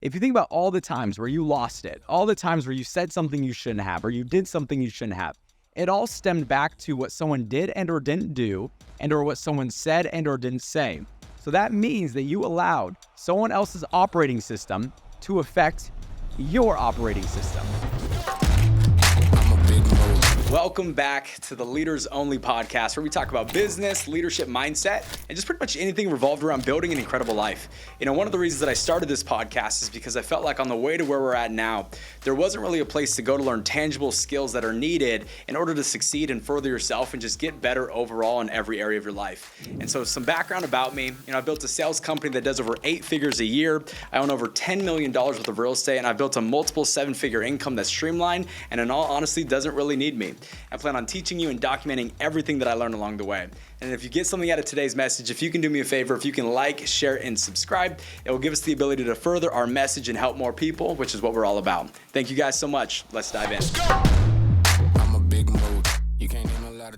If you think about all the times where you lost it, all the times where you said something you shouldn't have, or you did something you shouldn't have, it all stemmed back to what someone did and or didn't do, and or what someone said and or didn't say. So that means that you allowed someone else's operating system to affect your operating system. Welcome back to the Leaders Only podcast, where we talk about business, leadership mindset, and just pretty much anything revolved around building an incredible life. You know, one of the reasons that I started this podcast is because I felt like on the way to where we're at now, there wasn't really a place to go to learn tangible skills that are needed in order to succeed and further yourself and just get better overall in every area of your life. And so some background about me, I built a sales company that does over 8 figures a year. I own over $10 million worth of real estate, and I built a multiple 7-figure income that's streamlined and in all honesty doesn't really need me. I plan on teaching you and documenting everything that I learned along the way. And if you get something out of today's message, if you can do me a favor, if you can like, share, and subscribe, it will give us the ability to further our message and help more people, which is what we're all about. Thank you guys so much. Let's dive in.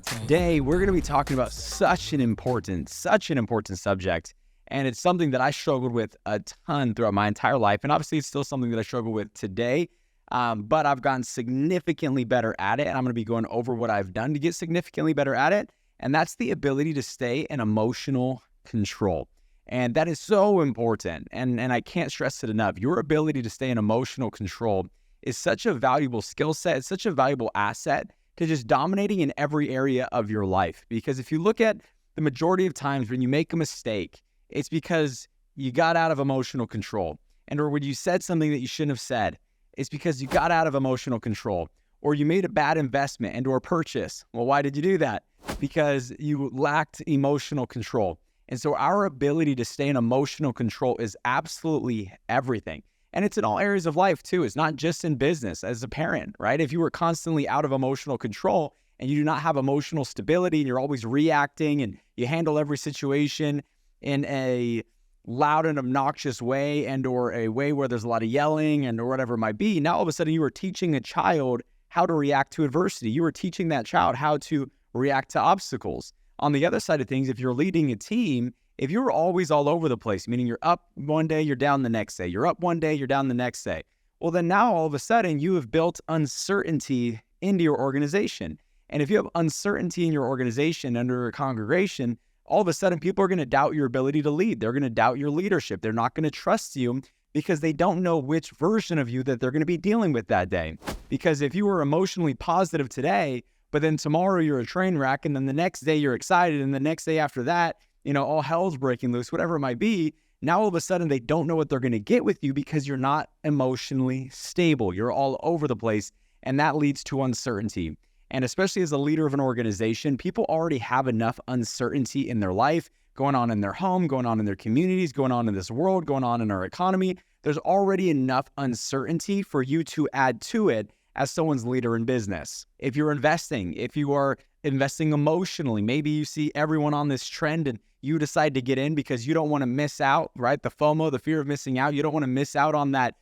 Today, we're going to be talking about such an important subject. And it's something that I struggled with a ton throughout my entire life. And obviously, it's still something that I struggle with today. But I've gotten significantly better at it, and I'm going to be going over what I've done to get significantly better at it, and that's the ability to stay in emotional control. And that is so important, and I can't stress it enough. Your ability to stay in emotional control is such a valuable skill set. It's such a valuable asset to just dominating in every area of your life. Because if you look at the majority of times when you make a mistake, it's because you got out of emotional control, or when you said something that you shouldn't have said, it's because you got out of emotional control, or you made a bad investment and or purchase. Well, why did you do that? Because you lacked emotional control. And so our ability to stay in emotional control is absolutely everything. And it's in all areas of life too. It's not just in business as a parent, right? If you were constantly out of emotional control and you do not have emotional stability and you're always reacting and you handle every situation in a loud and obnoxious way and or a way where there's a lot of yelling and or whatever it might be, now all of a sudden you are teaching a child how to react to adversity. You are teaching that child how to react to obstacles. On the other side of things, if you're leading a team, if you're always all over the place, meaning you're up one day, you're down the next day, you're up one day, you're down the next day, well then now all of a sudden you have built uncertainty into your organization. And if you have uncertainty in your organization under a congregation, all of a sudden people are going to doubt your ability to lead. They're going to doubt your leadership. They're not going to trust you because they don't know which version of you that they're going to be dealing with that day. Because if you were emotionally positive today, but then tomorrow you're a train wreck, and then the next day you're excited, and the next day after that, all hell's breaking loose, whatever it might be, now all of a sudden they don't know what they're going to get with you because you're not emotionally stable. You're all over the place, and that leads to uncertainty. And especially as a leader of an organization, people already have enough uncertainty in their life, going on in their home, going on in their communities, going on in this world, going on in our economy. There's already enough uncertainty for you to add to it as someone's leader in business. If you're investing, if you are investing emotionally, maybe you see everyone on this trend and you decide to get in because you don't want to miss out, right? The FOMO, the fear of missing out. You don't want to miss out on that,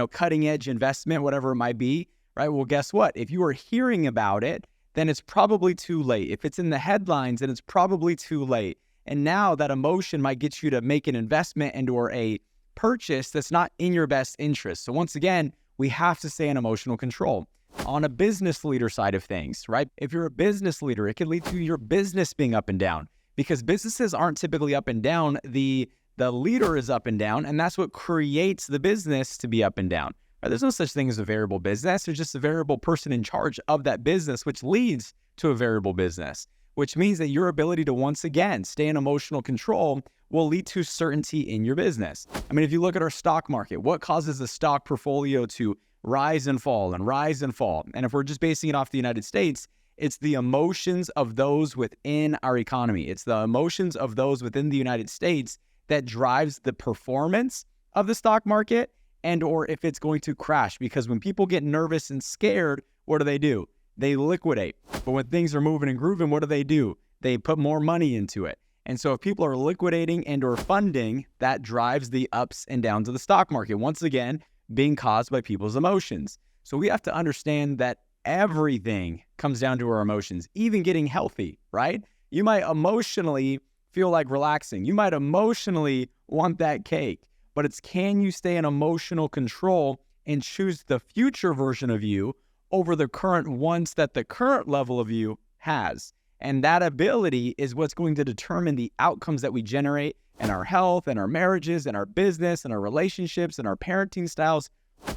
cutting edge investment, whatever it might be. Right? Well, guess what? If you are hearing about it, then it's probably too late. If it's in the headlines, then it's probably too late. And now that emotion might get you to make an investment and or a purchase that's not in your best interest. So once again, we have to stay in emotional control. On a business leader side of things, right? If you're a business leader, it can lead to your business being up and down because businesses aren't typically up and down. The leader is up and down, and that's what creates the business to be up and down. There's no such thing as a variable business. There's just a variable person in charge of that business, which leads to a variable business, which means that your ability to, once again, stay in emotional control will lead to certainty in your business. I mean, if you look at our stock market, what causes the stock portfolio to rise and fall and rise and fall? And if we're just basing it off the United States, it's the emotions of those within our economy. It's the emotions of those within the United States that drives the performance of the stock market and or if it's going to crash. Because when people get nervous and scared, what do? They liquidate. But when things are moving and grooving, what do? They put more money into it. And so if people are liquidating and or funding, that drives the ups and downs of the stock market. Once again, being caused by people's emotions. So we have to understand that everything comes down to our emotions, even getting healthy, right? You might emotionally feel like relaxing. You might emotionally want that cake. but it's can you stay in emotional control and choose the future version of you over the current ones that the current level of you has. And that ability is what's going to determine the outcomes that we generate in our health and our marriages and our business and our relationships and our parenting styles,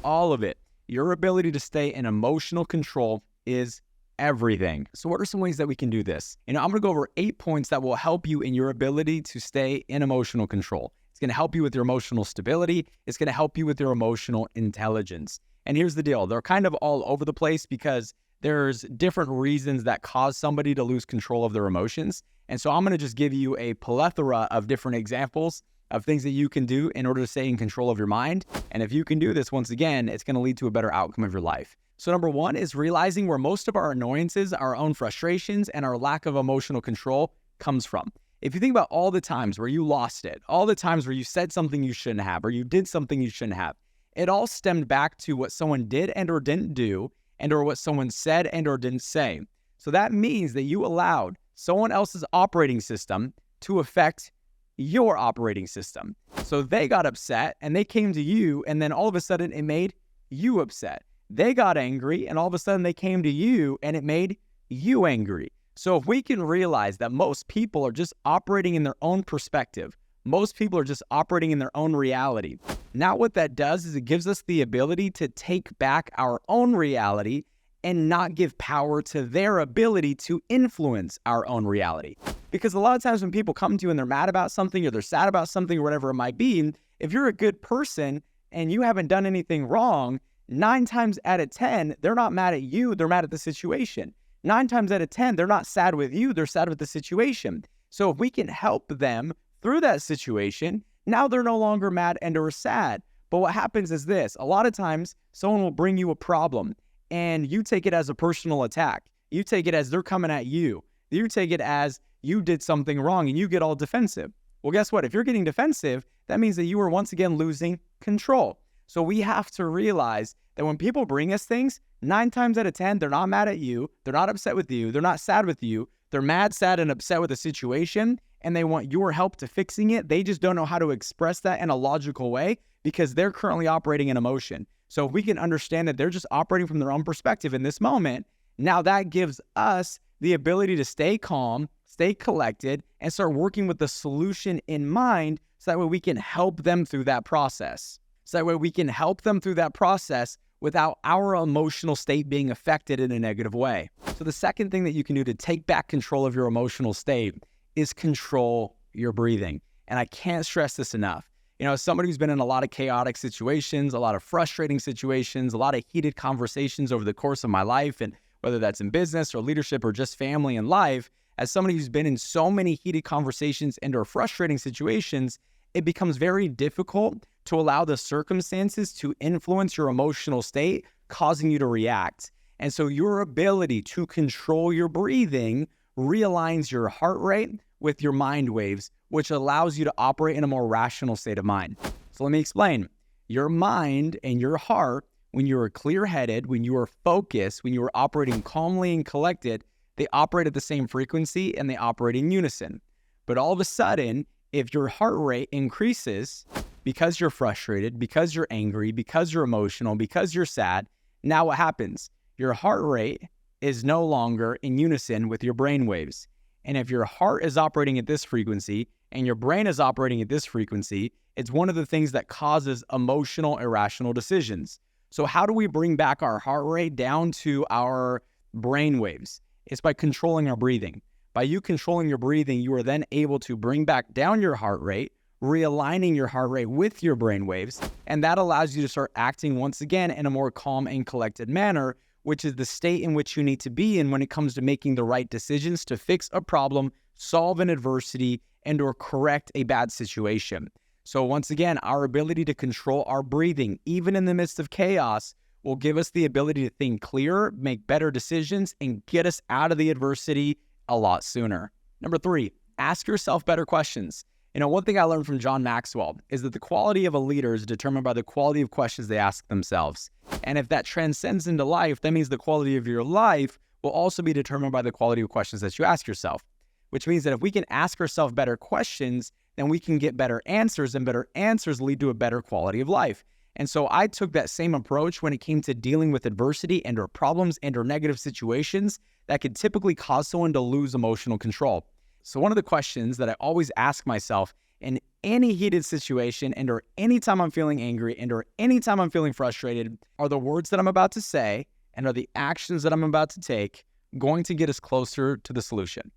all of it. Your ability to stay in emotional control is everything. So what are some ways that we can do this? I'm going to go over 8 points that will help you in your ability to stay in emotional control. It's going to help you with your emotional stability. It's going to help you with your emotional intelligence. And here's the deal. They're kind of all over the place because there's different reasons that cause somebody to lose control of their emotions. And so I'm going to just give you a plethora of different examples of things that you can do in order to stay in control of your mind. And if you can do this, once again, it's going to lead to a better outcome of your life. So number one is realizing where most of our annoyances, our own frustrations, and our lack of emotional control comes from. If you think about all the times where you lost it, all the times where you said something you shouldn't have, or you did something you shouldn't have, it all stemmed back to what someone did and or didn't do, and or what someone said and or didn't say. So that means that you allowed someone else's operating system to affect your operating system. So they got upset and they came to you, and then all of a sudden it made you upset. They got angry and all of a sudden they came to you and it made you angry. So if we can realize that most people are just operating in their own perspective, most people are just operating in their own reality. Now what that does is it gives us the ability to take back our own reality and not give power to their ability to influence our own reality. Because a lot of times when people come to you and they're mad about something or they're sad about something or whatever it might be, if you're a good person and you haven't done anything wrong, 9 times out of 10, they're not mad at you, they're mad at the situation. 9 times out of 10, they're not sad with you, they're sad with the situation. So if we can help them through that situation, now they're no longer mad and or sad. But what happens is this: a lot of times someone will bring you a problem and you take it as a personal attack. You take it as they're coming at you. You take it as you did something wrong and you get all defensive. Well, guess what? If you're getting defensive, that means that you are once again losing control. So we have to realize that when people bring us things, 9 times out of 10, they're not mad at you. They're not upset with you. They're not sad with you. They're mad, sad, and upset with the situation, and they want your help to fixing it. They just don't know how to express that in a logical way because they're currently operating in emotion. So if we can understand that they're just operating from their own perspective in this moment, now that gives us the ability to stay calm, stay collected, and start working with the solution in mind so that way we can help them through that process. So that way we can help them through that process without our emotional state being affected in a negative way. So the second thing that you can do to take back control of your emotional state is control your breathing. And I can't stress this enough. As somebody who's been in a lot of chaotic situations, a lot of frustrating situations, a lot of heated conversations over the course of my life, and whether that's in business or leadership or just family and life, as somebody who's been in so many heated conversations and or frustrating situations, it becomes very difficult to allow the circumstances to influence your emotional state, causing you to react. And so your ability to control your breathing realigns your heart rate with your mind waves, which allows you to operate in a more rational state of mind. So let me explain. Your mind and your heart, when you are clear-headed, when you are focused, when you are operating calmly and collected, they operate at the same frequency and they operate in unison. But all of a sudden, if your heart rate increases because you're frustrated, because you're angry, because you're emotional, because you're sad, now what happens? Your heart rate is no longer in unison with your brain waves. And if your heart is operating at this frequency and your brain is operating at this frequency, it's one of the things that causes emotional, irrational decisions. So how do we bring back our heart rate down to our brain waves? It's by controlling our breathing. By you controlling your breathing, you are then able to bring back down your heart rate, realigning your heart rate with your brain waves, and that allows you to start acting once again in a more calm and collected manner, which is the state in which you need to be in when it comes to making the right decisions to fix a problem, solve an adversity, and or correct a bad situation. So once again, our ability to control our breathing, even in the midst of chaos, will give us the ability to think clearer, make better decisions, and get us out of the adversity a lot sooner. Number 3, ask yourself better questions. One thing I learned from John Maxwell is that the quality of a leader is determined by the quality of questions they ask themselves. And if that transcends into life, that means the quality of your life will also be determined by the quality of questions that you ask yourself. which means that if we can ask ourselves better questions, then we can get better answers, and better answers lead to a better quality of life. And so I took that same approach when it came to dealing with adversity and or problems and or negative situations that could typically cause someone to lose emotional control. So one of the questions that I always ask myself in any heated situation and or anytime I'm feeling angry and or anytime I'm feeling frustrated are the words that I'm about to say and are the actions that I'm about to take going to get us closer to the solution?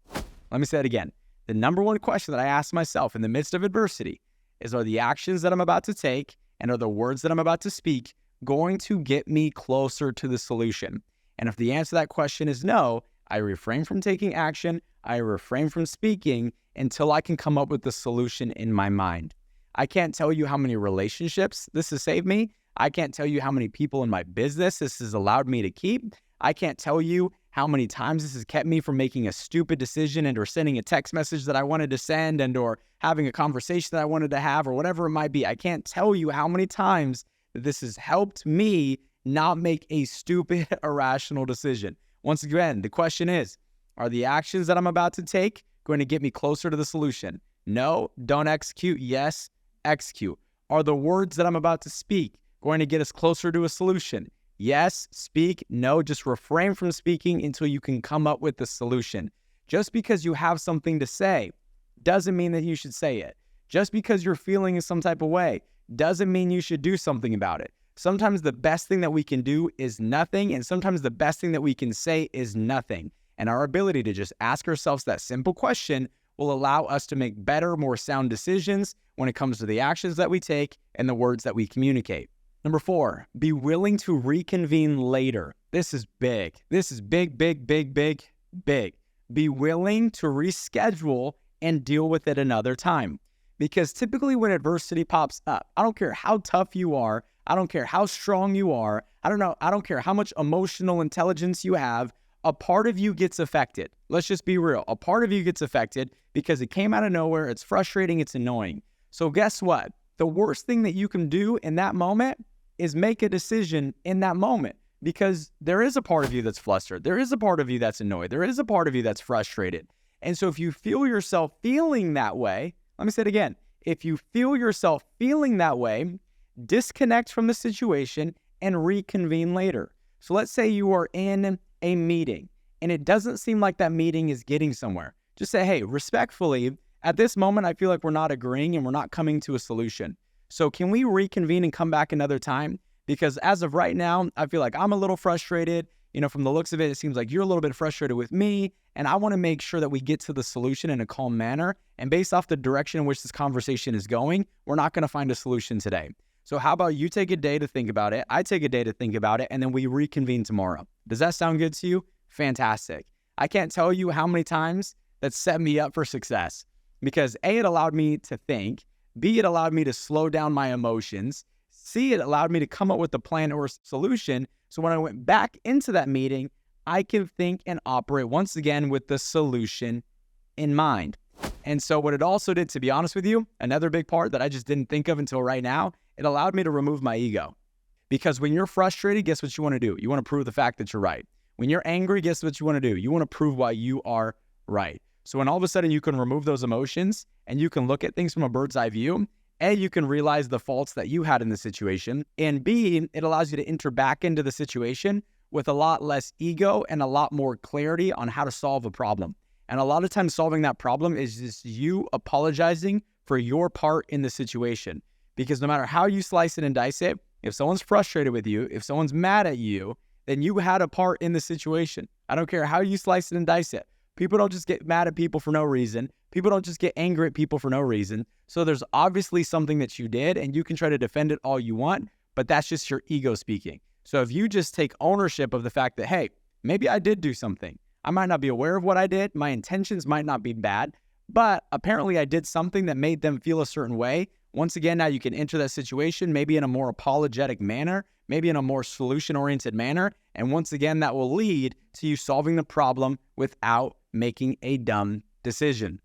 Let me say it again. The number one question that I ask myself in the midst of adversity is, are the actions that I'm about to take and are the words that I'm about to speak going to get me closer to the solution? And if the answer to that question is no, I refrain from taking action, I refrain from speaking until I can come up with the solution in my mind. I can't tell you how many relationships this has saved me. I can't tell you how many people in my business this has allowed me to keep. I can't tell you how many times this has kept me from making a stupid decision and or sending a text message that I wanted to send and or having a conversation that I wanted to have or whatever it might be. I can't tell you how many times that this has helped me not make a stupid, irrational decision. Once again, the question is, are the actions that I'm about to take going to get me closer to the solution? No, don't execute. Yes, execute. Are the words that I'm about to speak going to get us closer to a solution? Yes, speak. No, just refrain from speaking until you can come up with the solution. Just because you have something to say doesn't mean that you should say it. Just because you're feeling in some type of way doesn't mean you should do something about it. Sometimes the best thing that we can do is nothing, and sometimes the best thing that we can say is nothing. And our ability to just ask ourselves that simple question will allow us to make better, more sound decisions when it comes to the actions that we take and the words that we communicate. Number 4, be willing to reconvene later. This is big. This is big, big, big, big, big. Be willing to reschedule and deal with it another time. Because typically when adversity pops up, I don't care how tough you are, I don't care how strong you are, I don't care how much emotional intelligence you have, a part of you gets affected. Let's just be real. A part of you gets affected because it came out of nowhere, it's frustrating, it's annoying. So guess what? The worst thing that you can do in that moment is make a decision in that moment, because there is a part of you that's flustered. There is a part of you that's annoyed. There is a part of you that's frustrated. And so if you feel yourself feeling that way, let me say it again. If you feel yourself feeling that way, disconnect from the situation and reconvene later. So let's say you are in a meeting and it doesn't seem like that meeting is getting somewhere. Just say, hey, respectfully, at this moment, I feel like we're not agreeing and we're not coming to a solution. So can we reconvene and come back another time? Because as of right now, I feel like I'm a little frustrated. From the looks of it, it seems like you're a little bit frustrated with me, and I want to make sure that we get to the solution in a calm manner. And based off the direction in which this conversation is going, we're not going to find a solution today. So how about you take a day to think about it, I take a day to think about it, and then we reconvene tomorrow. Does that sound good to you? Fantastic. I can't tell you how many times that set me up for success, because A, it allowed me to think, B, it allowed me to slow down my emotions, C, it allowed me to come up with a plan or a solution. So when I went back into that meeting, I can think and operate once again with the solution in mind. And so what it also did, to be honest with you, another big part that I just didn't think of until right now, it allowed me to remove my ego. Because when you're frustrated, guess what you want to do? You want to prove the fact that you're right. When you're angry, guess what you want to do? You want to prove why you are right. So when all of a sudden you can remove those emotions and you can look at things from a bird's eye view, A, you can realize the faults that you had in the situation, and B, it allows you to enter back into the situation with a lot less ego and a lot more clarity on how to solve a problem. And a lot of times solving that problem is just you apologizing for your part in the situation. Because no matter how you slice it and dice it, if someone's frustrated with you, if someone's mad at you, then you had a part in the situation. I don't care how you slice it and dice it. People don't just get mad at people for no reason. People don't just get angry at people for no reason. So there's obviously something that you did, and you can try to defend it all you want, but that's just your ego speaking. So if you just take ownership of the fact that, hey, maybe I did do something. I might not be aware of what I did. My intentions might not be bad, but apparently I did something that made them feel a certain way. Once again, now you can enter that situation maybe in a more apologetic manner, maybe in a more solution-oriented manner. And once again, that will lead to you solving the problem without making a dumb decision.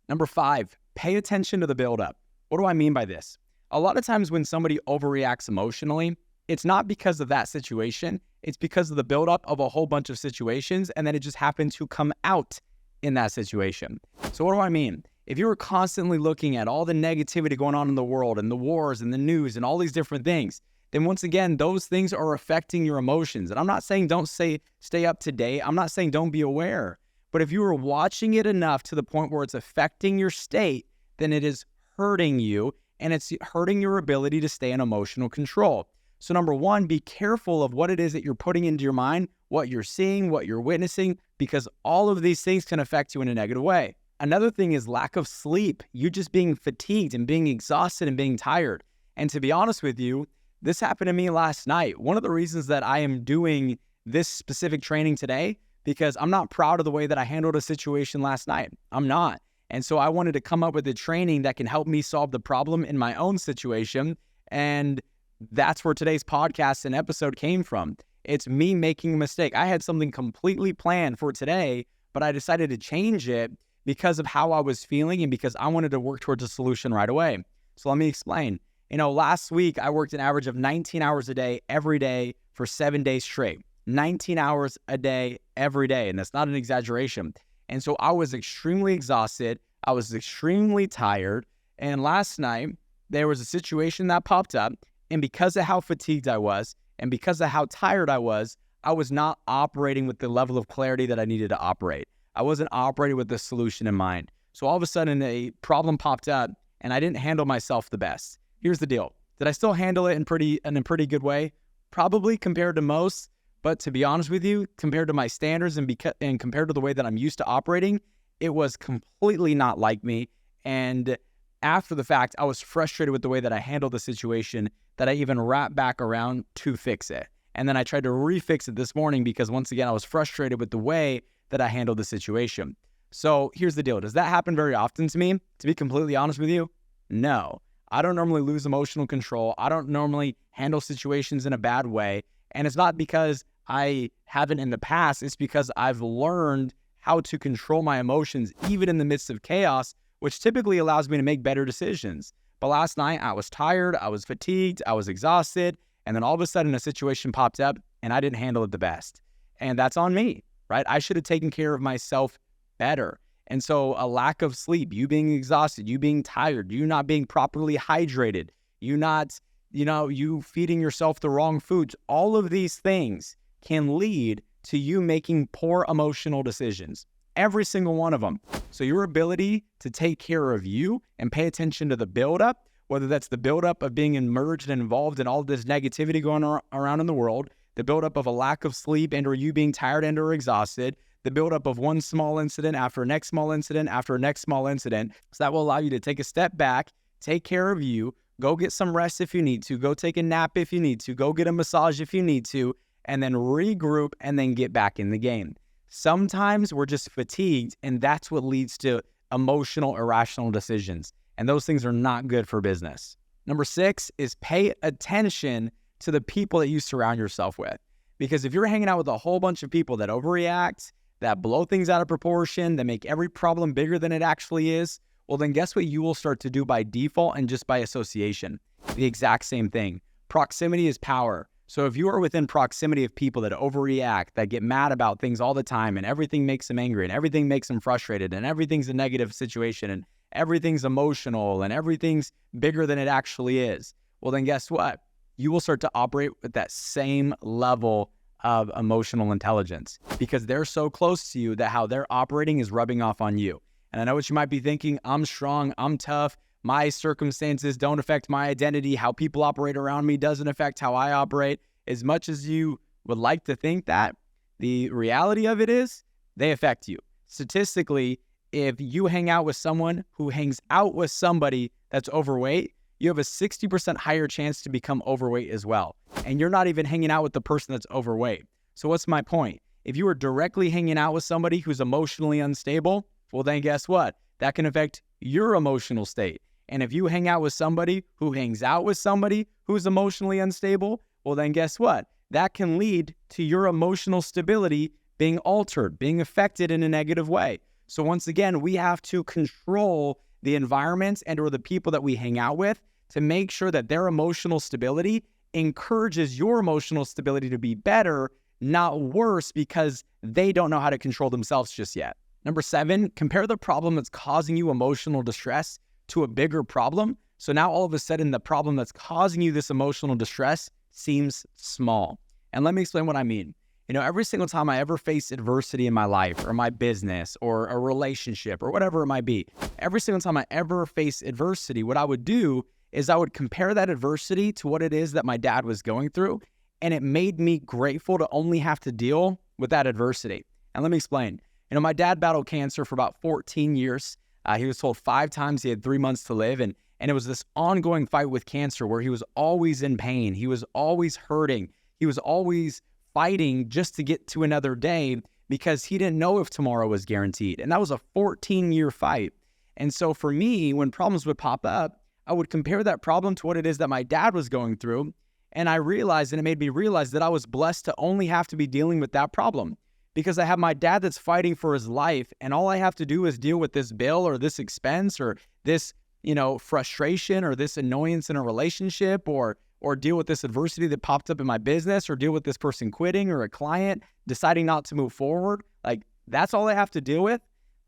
Number 5, pay attention to the buildup. What do I mean by this? A lot of times when somebody overreacts emotionally, it's not because of that situation. It's because of the buildup of a whole bunch of situations, and then it just happened to come out in that situation. So what do I mean? If you were constantly looking at all the negativity going on in the world and the wars and the news and all these different things, then once again, those things are affecting your emotions. And I'm not saying don't stay up to date. I'm not saying don't be aware. But if you are watching it enough to the point where it's affecting your state, then it is hurting you and it's hurting your ability to stay in emotional control. So number one, be careful of what it is that you're putting into your mind, what you're seeing, what you're witnessing, because all of these things can affect you in a negative way. Another thing is lack of sleep. You just being fatigued and being exhausted and being tired. And to be honest with you, this happened to me last night. One of the reasons that I am doing this specific training today, because I'm not proud of the way that I handled a situation last night. I'm not. And so I wanted to come up with a training that can help me solve the problem in my own situation. And that's where today's podcast and episode came from. It's me making a mistake. I had something completely planned for today, but I decided to change it because of how I was feeling and because I wanted to work towards a solution right away. So let me explain. Last week I worked an average of 19 hours a day, every day for 7 days straight. 19 hours a day, every day. And that's not an exaggeration. And so I was extremely exhausted. I was extremely tired. And last night there was a situation that popped up. And because of how fatigued I was and because of how tired I was not operating with the level of clarity that I needed to operate. I wasn't operating with the solution in mind. So all of a sudden a problem popped up and I didn't handle myself the best. Here's the deal. Did I still handle it in a pretty good way? Probably compared to most, but to be honest with you, compared to my standards and compared to the way that I'm used to operating, it was completely not like me. And after the fact, I was frustrated with the way that I handled the situation that I even wrapped back around to fix it. And then I tried to refix it this morning because once again, I was frustrated with the way that I handled the situation. So here's the deal. Does that happen very often to me? To be completely honest with you, no. I don't normally lose emotional control. I don't normally handle situations in a bad way. And it's not because I haven't in the past. It's because I've learned how to control my emotions, even in the midst of chaos, which typically allows me to make better decisions. But last night I was tired, I was fatigued, I was exhausted. And then all of a sudden a situation popped up and I didn't handle it the best. And that's on me, right? I should have taken care of myself better. And so a lack of sleep, you being exhausted, you being tired, you not being properly hydrated, you feeding yourself the wrong foods, all of these things can lead to you making poor emotional decisions. Every single one of them. So your ability to take care of you and pay attention to the buildup, whether that's the buildup of being immersed and involved in all this negativity going around in the world, the buildup of a lack of sleep and or you being tired and or exhausted, the buildup of one small incident after a next small incident after a next small incident. So that will allow you to take a step back, take care of you, go get some rest if you need to, go take a nap if you need to, go get a massage if you need to, and then regroup and then get back in the game. Sometimes we're just fatigued and that's what leads to emotional, irrational decisions. And those things are not good for business. Number 6 is pay attention to the people that you surround yourself with. Because if you're hanging out with a whole bunch of people that overreact, that blow things out of proportion, that make every problem bigger than it actually is, well, then guess what you will start to do by default and just by association? The exact same thing. Proximity is power. So if you are within proximity of people that overreact, that get mad about things all the time and everything makes them angry and everything makes them frustrated and everything's a negative situation and everything's emotional and everything's bigger than it actually is, well, then guess what? You will start to operate with that same level of emotional intelligence because they're so close to you that how they're operating is rubbing off on you. And I know what you might be thinking, I'm strong, I'm tough, my circumstances don't affect my identity, how people operate around me doesn't affect how I operate. As much as you would like to think that, the reality of it is they affect you. Statistically, if you hang out with someone who hangs out with somebody that's overweight, you have a 60% higher chance to become overweight as well. And you're not even hanging out with the person that's overweight. So what's my point? If you are directly hanging out with somebody who's emotionally unstable, well, then guess what? That can affect your emotional state. And if you hang out with somebody who hangs out with somebody who's emotionally unstable, well, then guess what? That can lead to your emotional stability being altered, being affected in a negative way. So once again, we have to control the environments and or the people that we hang out with to make sure that their emotional stability encourages your emotional stability to be better, not worse, because they don't know how to control themselves just yet. Number 7, compare the problem that's causing you emotional distress to a bigger problem. So now all of a sudden, the problem that's causing you this emotional distress seems small. And let me explain what I mean. Every single time I ever face adversity in my life or my business or a relationship or whatever it might be, every single time I ever face adversity, what I would do is I would compare that adversity to what it is that my dad was going through. And it made me grateful to only have to deal with that adversity. And let me explain. My dad battled cancer for about 14 years. He was told 5 times he had 3 months to live. And it was this ongoing fight with cancer where he was always in pain. He was always hurting. He was always fighting just to get to another day because he didn't know if tomorrow was guaranteed. And that was a 14-year fight. And so for me, when problems would pop up, I would compare that problem to what it is that my dad was going through. And I realized, and it made me realize that I was blessed to only have to be dealing with that problem because I have my dad that's fighting for his life. And all I have to do is deal with this bill or this expense or this, frustration or this annoyance in a relationship or deal with this adversity that popped up in my business or deal with this person quitting or a client deciding not to move forward. Like, that's all I have to deal with.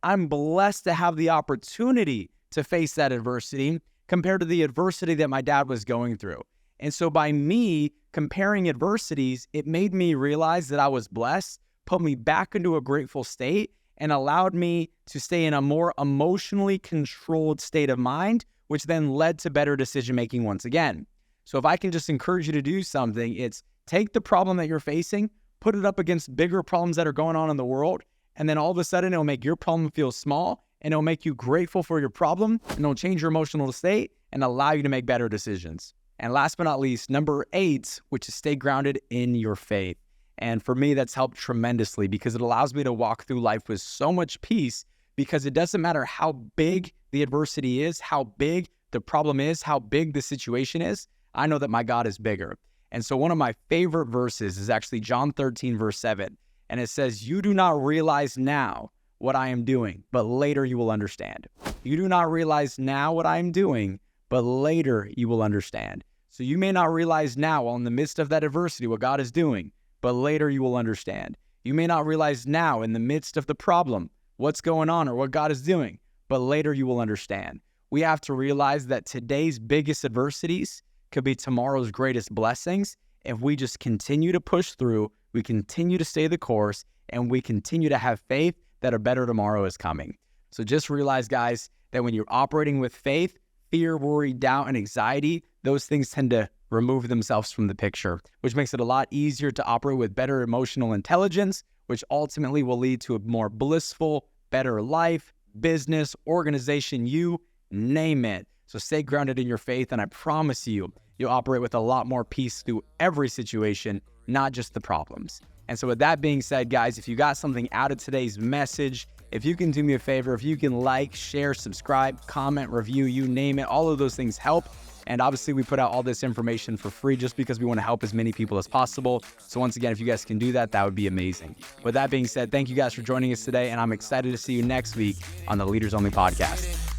I'm blessed to have the opportunity to face that adversity compared to the adversity that my dad was going through. And so by me comparing adversities, it made me realize that I was blessed, put me back into a grateful state, and allowed me to stay in a more emotionally controlled state of mind, which then led to better decision-making once again. So if I can just encourage you to do something, it's take the problem that you're facing, put it up against bigger problems that are going on in the world, and then all of a sudden it'll make your problem feel small, and it'll make you grateful for your problem, and it'll change your emotional state and allow you to make better decisions. And last but not least, number 8, which is stay grounded in your faith. And for me, that's helped tremendously because it allows me to walk through life with so much peace because it doesn't matter how big the adversity is, how big the problem is, how big the situation is. I know that my God is bigger. And so one of my favorite verses is actually John 13, verse 7. And it says, "You do not realize now what I am doing, but later you will understand." You do not realize now what I am doing, but later you will understand. So you may not realize now, while in the midst of that adversity, what God is doing, but later you will understand. You may not realize now in the midst of the problem, what's going on or what God is doing, but later you will understand. We have to realize that today's biggest adversities could be tomorrow's greatest blessings if we just continue to push through, we continue to stay the course, and we continue to have faith that a better tomorrow is coming. So just realize, guys, that when you're operating with faith, fear, worry, doubt, and anxiety, those things tend to remove themselves from the picture, which makes it a lot easier to operate with better emotional intelligence, which ultimately will lead to a more blissful, better life, business, organization, you name it. So stay grounded in your faith, and I promise you'll operate with a lot more peace through every situation, not just the problems. And so with that being said, guys, if you got something out of today's message, if you can do me a favor, if you can like, share, subscribe, comment, review, you name it, all of those things help. And obviously we put out all this information for free just because we want to help as many people as possible. So once again, if you guys can do that, that would be amazing. With that being said, thank you guys for joining us today, and I'm excited to see you next week on the Leaders Only Podcast.